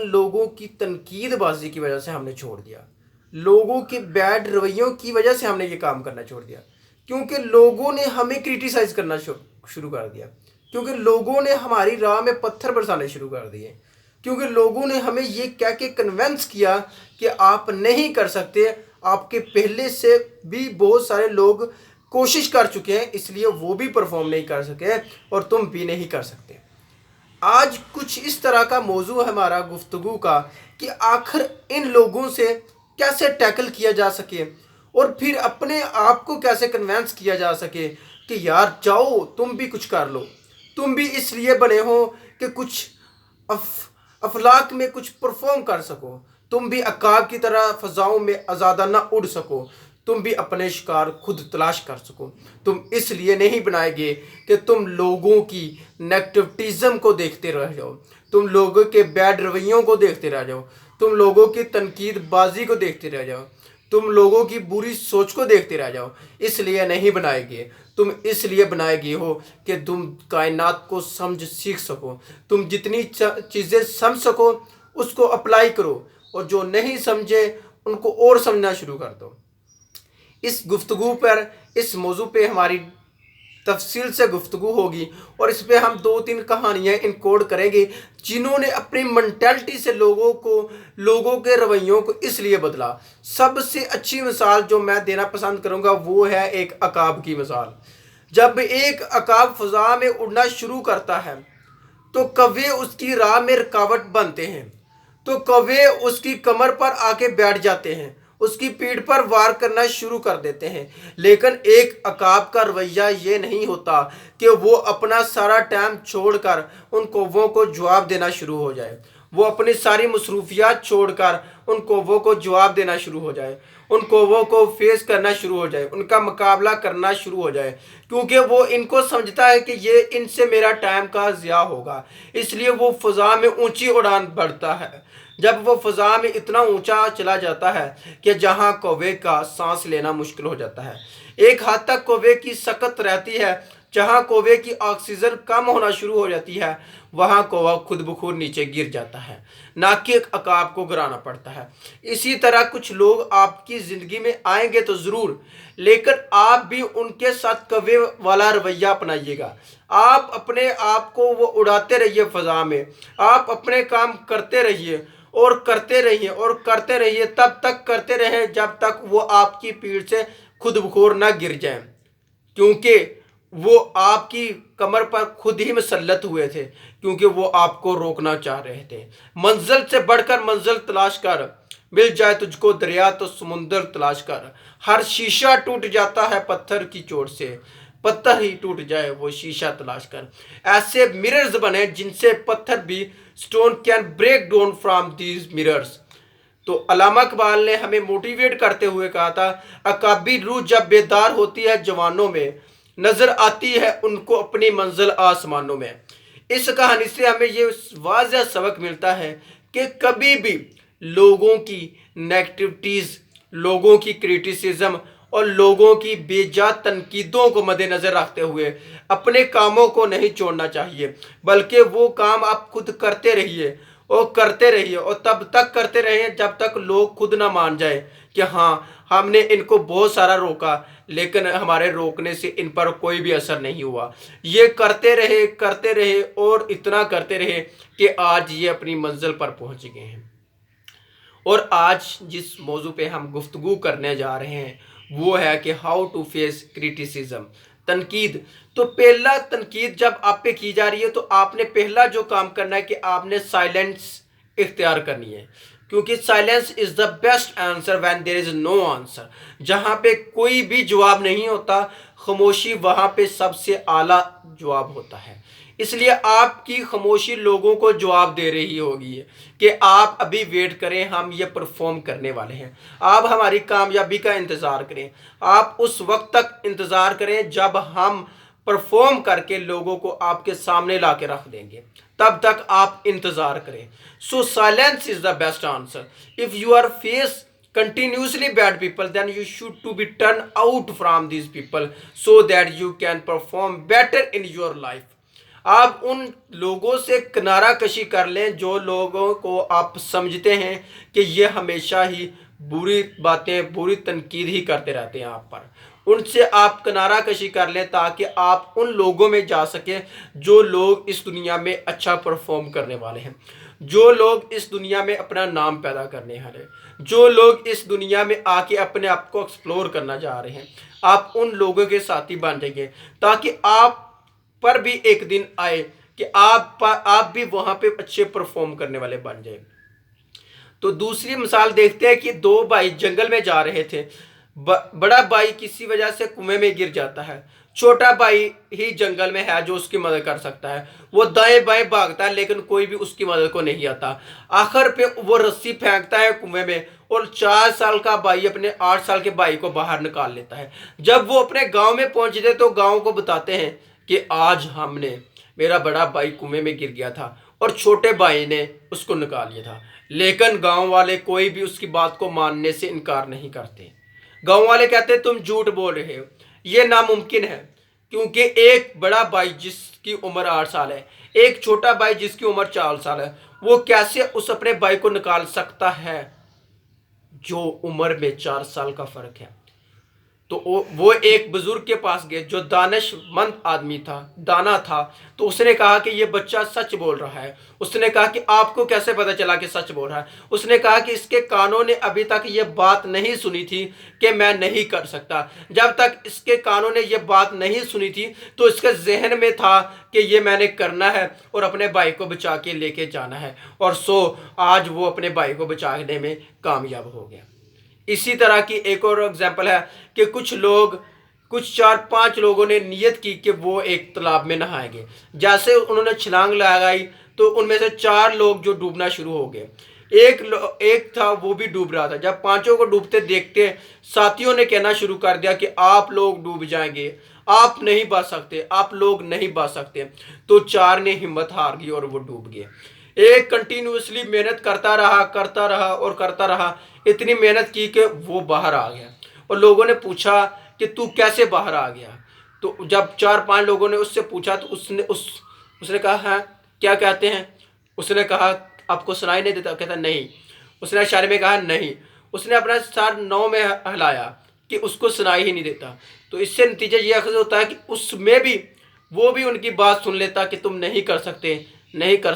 लोगों की तनकीद बाजी की वजह से हमने छोड़ दिया, लोगों के बैड रवैयों की वजह से हमने ये काम करना छोड़ दिया, क्योंकि लोगों ने हमें क्रिटिसाइज़ करना शुरू कर दिया, क्योंकि लोगों ने हमारी राह में पत्थर बरसाने शुरू कर दिए, क्योंकि लोगों ने हमें ये कह के कन्वेंस किया कि आप नहीं कर सकते, आपके पहले से भी बहुत सारे लोग कोशिश कर चुके हैं, इसलिए वो भी परफॉर्म नहीं कर सके और तुम भी नहीं कर सकते। आज कुछ इस तरह का मौजू है हमारा गुफ्तगू का कि आखिर इन लोगों से कैसे टैकल किया जा सके और फिर अपने आप को कैसे कन्वेंस किया जा सके कि यार जाओ तुम भी कुछ कर लो, तुम भी इसलिए बने हो कि कुछ अफलाक में कुछ परफॉर्म कर सको, तुम भी अकाब की तरह फ़ज़ाओं में आज़ादाना उड़ सको, तुम भी अपने शिकार खुद तलाश कर सको। तुम इसलिए नहीं बनाए गए कि तुम लोगों की नेगेटिविज़म को देखते रह जाओ, तुम लोगों के बैड रवैयों को देखते रह जाओ, तुम लोगों की तनकीद बाजी को देखते रह जाओ, तुम लोगों की बुरी सोच को देखते रह जाओ। इसलिए नहीं बनाए गए, तुम इसलिए बनाए गए हो कि तुम कायनात को समझ सीख सको, तुम जितनी चीज़ें समझ सको उसको अप्लाई करो, और जो नहीं समझे उनको और समझना शुरू कर दो। इस गुफ्तगू पर, इस मौजू पे हमारी तफसील से गुफ्तगू होगी और इस पे हम 2-3 कहानियाँ इनकोड करेंगे जिन्होंने अपनी मेंटालिटी से लोगों के रवैयों को इसलिए बदला। सबसे अच्छी मिसाल जो मैं देना पसंद करूँगा वो है एक अकाब की मिसाल। जब एक अकाब फ़ज़ा में उड़ना शुरू करता है तो कौवे उसकी राह में रुकावट बनते हैं, तो कौवे उसकी कमर पर आके बैठ जाते हैं, उसकी पीठ पर वार करना शुरू कर देते हैं। लेकिन एक अकाब का रवैया ये नहीं होता कि वो अपना सारा टाइम छोड़कर उन कौवों को जवाब देना शुरू हो जाए, वो अपनी सारी मसरूफियात छोड़कर उन कौवों को जवाब देना शुरू हो जाए, उन कौवों को फेस करना शुरू हो जाए, उनका मुकाबला करना शुरू हो जाए, क्योंकि वो इनको समझता है कि ये इनसे मेरा टाइम का ज़िया होगा। इसलिए वो फ़ज़ा में ऊंची उड़ान भरता है। जब वो फ़ज़ा में इतना ऊंचा चला जाता है कि जहां कौवे का सांस लेना मुश्किल हो जाता है, एक हद तक कौवे की सकत रहती है, जहां कौवे की ऑक्सीजन कम होना शुरू हो जाती है वहां कौवा खुद ब खुद नीचे गिर जाता है, ना कि अकाब को गिराना पड़ता है। इसी तरह कुछ लोग आपकी ज़िंदगी में आएंगे तो ज़रूर, लेकिन आप भी उनके साथ कौवे वाला रवैया अपनाइएगा। आप अपने आप को वो उड़ाते रहिए फ़ज़ा में, आप अपने काम करते रहिए और करते रहिए और करते रहिए, तब तक करते रहें जब तक वो आपकी पीठ से खुद ब खुद ना गिर जाएं, क्योंकि वो आपकी कमर पर खुद ही मुसल्लत हुए थे, क्योंकि वो आपको रोकना चाह रहे थे। मंजिल से बढ़कर मंजिल तलाश कर, मिल जाए तुझको दरिया तो समुंदर तलाश कर। हर शीशा टूट जाता है पत्थर की चोट से, पत्थर ही टूट जाए वो शीशा तलाश कर। ऐसे मिरर्स बने जिनसे पत्थर भी, stone can break down from these mirrors. तो अल्लामा इकबाल ने हमें मोटिवेट करते हुए कहा था, अकाबी रूह जब बेदार होती है जवानों में, नजर आती है उनको अपनी मंजिल आसमानों में। इस कहानी से हमें ये वाज़ह सबक मिलता है कि कभी भी लोगों की नेगेटिविटीज़, लोगों की क्रिटिसिज्म और लोगों की बेजा तनकीदों को मद्देनज़र रखते हुए अपने कामों को नहीं छोड़ना चाहिए, बल्कि वो काम आप खुद करते रहिए और करते रहिए, और तब तक करते रहिए जब तक लोग खुद ना मान जाए कि हाँ हमने इनको बहुत सारा रोका लेकिन हमारे रोकने से इन पर कोई भी असर नहीं हुआ। ये करते रहे और इतना करते रहे कि आज ये अपनी मंजिल पर पहुंच गए हैं। और आज जिस मौजू पे हम गुफ्तगू करने जा रहे हैं वो है कि हाउ टू फेस क्रिटिसिज्म, तनकीद। तो पहला तनकीद जब आप पे की जा रही है तो आपने पहला जो काम करना है कि आपने साइलेंस इख्तियार करनी है, क्योंकि silence is the best answer when there is no answer. जहाँ पे कोई भी जवाब नहीं होता, खामोशी वहाँ पे सबसे आला जवाब होता है। इसलिए आपकी खामोशी लोगों को जवाब दे रही होगी कि आप अभी वेट करें, हम ये परफॉर्म करने वाले हैं, आप हमारी कामयाबी का इंतज़ार करें, आप उस वक्त तक इंतज़ार करें जब हम परफॉर्म करके लोगों को आपके सामने ला के रख देंगे, तब तक आप इंतज़ार करें। So silence is the best answer. If you are face continuously bad people, then you should to be turned out from these people so that you can perform better in your life. آپ ان لوگوں سے کنارہ کشی کر لیں جو لوگوں کو آپ سمجھتے ہیں کہ یہ ہمیشہ ہی بری باتیں، بری تنقید ہی کرتے رہتے ہیں آپ پر، ان سے آپ کنارہ کشی کر لیں تاکہ آپ ان لوگوں میں جا سکیں جو لوگ اس دنیا میں اچھا پرفارم کرنے والے ہیں، جو لوگ اس دنیا میں اپنا نام پیدا کرنے والے، جو لوگ اس دنیا میں آ کے اپنے آپ کو ایکسپلور کرنا چاہ رہے ہیں۔ آپ ان لوگوں کے ساتھی بن جائیں گے تاکہ آپ پر بھی ایک دن آئے کہ آپ بھی وہاں پہ اچھے پرفارم کرنے والے بن جائیں۔ تو دوسری مثال دیکھتے ہیں کہ دو بھائی جنگل میں جا رہے تھے، بڑا بھائی کسی وجہ سے کنویں میں گر جاتا ہے، چھوٹا بھائی ہی جنگل میں ہے جو اس کی مدد کر سکتا ہے، وہ دائیں بائیں بھاگتا ہے لیکن کوئی بھی اس کی مدد کو نہیں آتا، آخر پہ وہ رسی پھینکتا ہے کنویں میں اور 4 سال کا بھائی اپنے 8 سال کے بھائی کو باہر نکال لیتا ہے۔ جب وہ اپنے گاؤں میں پہنچتے تو گاؤں کو بتاتے ہیں کہ آج ہم نے، میرا بڑا بھائی کنویں میں گر گیا تھا اور چھوٹے بھائی نے اس کو نکال لیا تھا، لیکن گاؤں والے کوئی بھی اس کی بات کو ماننے سے انکار نہیں کرتے۔ گاؤں والے کہتے ہیں تم جھوٹ بول رہے ہو، یہ ناممکن ہے، کیونکہ ایک بڑا بھائی جس کی عمر 8 سال ہے، ایک چھوٹا بھائی جس کی عمر 4 سال ہے، وہ کیسے اس اپنے بھائی کو نکال سکتا ہے جو عمر میں 4 سال کا فرق ہے؟ تو وہ ایک بزرگ کے پاس گئے جو دانش مند آدمی تھا، دانا تھا، تو اس نے کہا کہ یہ بچہ سچ بول رہا ہے۔ اس نے کہا کہ آپ کو کیسے پتا چلا کہ سچ بول رہا ہے؟ اس نے کہا کہ اس کے کانوں نے ابھی تک یہ بات نہیں سنی تھی کہ میں نہیں کر سکتا، جب تک اس کے کانوں نے یہ بات نہیں سنی تھی تو اس کے ذہن میں تھا کہ یہ میں نے کرنا ہے اور اپنے بھائی کو بچا کے لے کے جانا ہے، اور آج وہ اپنے بھائی کو بچانے میں کامیاب ہو گیا۔ اسی طرح کی ایک اور اگزامپل ہے کہ کچھ 4-5 لوگوں نے نیت کی کہ وہ ایک تالاب میں نہائیں گے، جیسے انہوں نے چھلانگ لگائی تو ان میں سے 4 لوگ جو ڈوبنا شروع ہو گئے، ایک تھا وہ بھی ڈوب رہا تھا۔ جب 5 کو ڈوبتے دیکھتے ساتھیوں نے کہنا شروع کر دیا کہ آپ لوگ ڈوب جائیں گے، آپ نہیں بچ سکتے، آپ لوگ نہیں بچ سکتے، تو 4 نے ہمت ہار گئی اور وہ ڈوب گئے۔ ایک کنٹینیوسلی محنت کرتا رہا اور کرتا رہا، اتنی محنت کی کہ وہ باہر آ گیا، اور لوگوں نے پوچھا کہ تو کیسے باہر آ گیا؟ تو جب 4-5 لوگوں نے اس سے پوچھا تو اس نے کہا ہاں کیا کہتے ہیں؟ اس نے کہا آپ کو سنائی نہیں دیتا؟ کہتا نہیں۔ اس نے اشارے میں کہا نہیں۔ اس نے اپنا سر 9 میں ہلایا کہ اس کو سنائی ہی نہیں دیتا۔ تو اس سے نتیجہ یہ اخذ ہوتا ہے کہ اس میں بھی وہ بھی ان کی بات سن لیتا کہ تم نہیں کر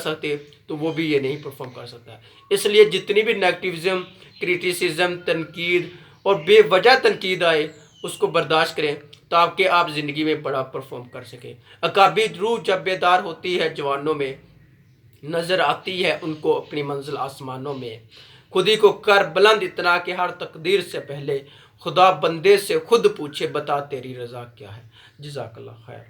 سکتے، تو وہ بھی یہ نہیں پرفارم کر سکتا۔ اس لیے جتنی بھی نیگیٹیوزم، کریٹیسزم، تنقید اور بے وجہ تنقید آئے اس کو برداشت کریں تاکہ آپ زندگی میں بڑا پرفارم کر سکیں۔ عقابی روح جب بیدار ہوتی ہے جوانوں میں، نظر آتی ہے ان کو اپنی منزل آسمانوں میں، خودی کو کر بلند اتنا کہ ہر تقدیر سے پہلے خدا بندے سے خود پوچھے بتا تیری رضا کیا ہے۔ جزاک اللہ خیر۔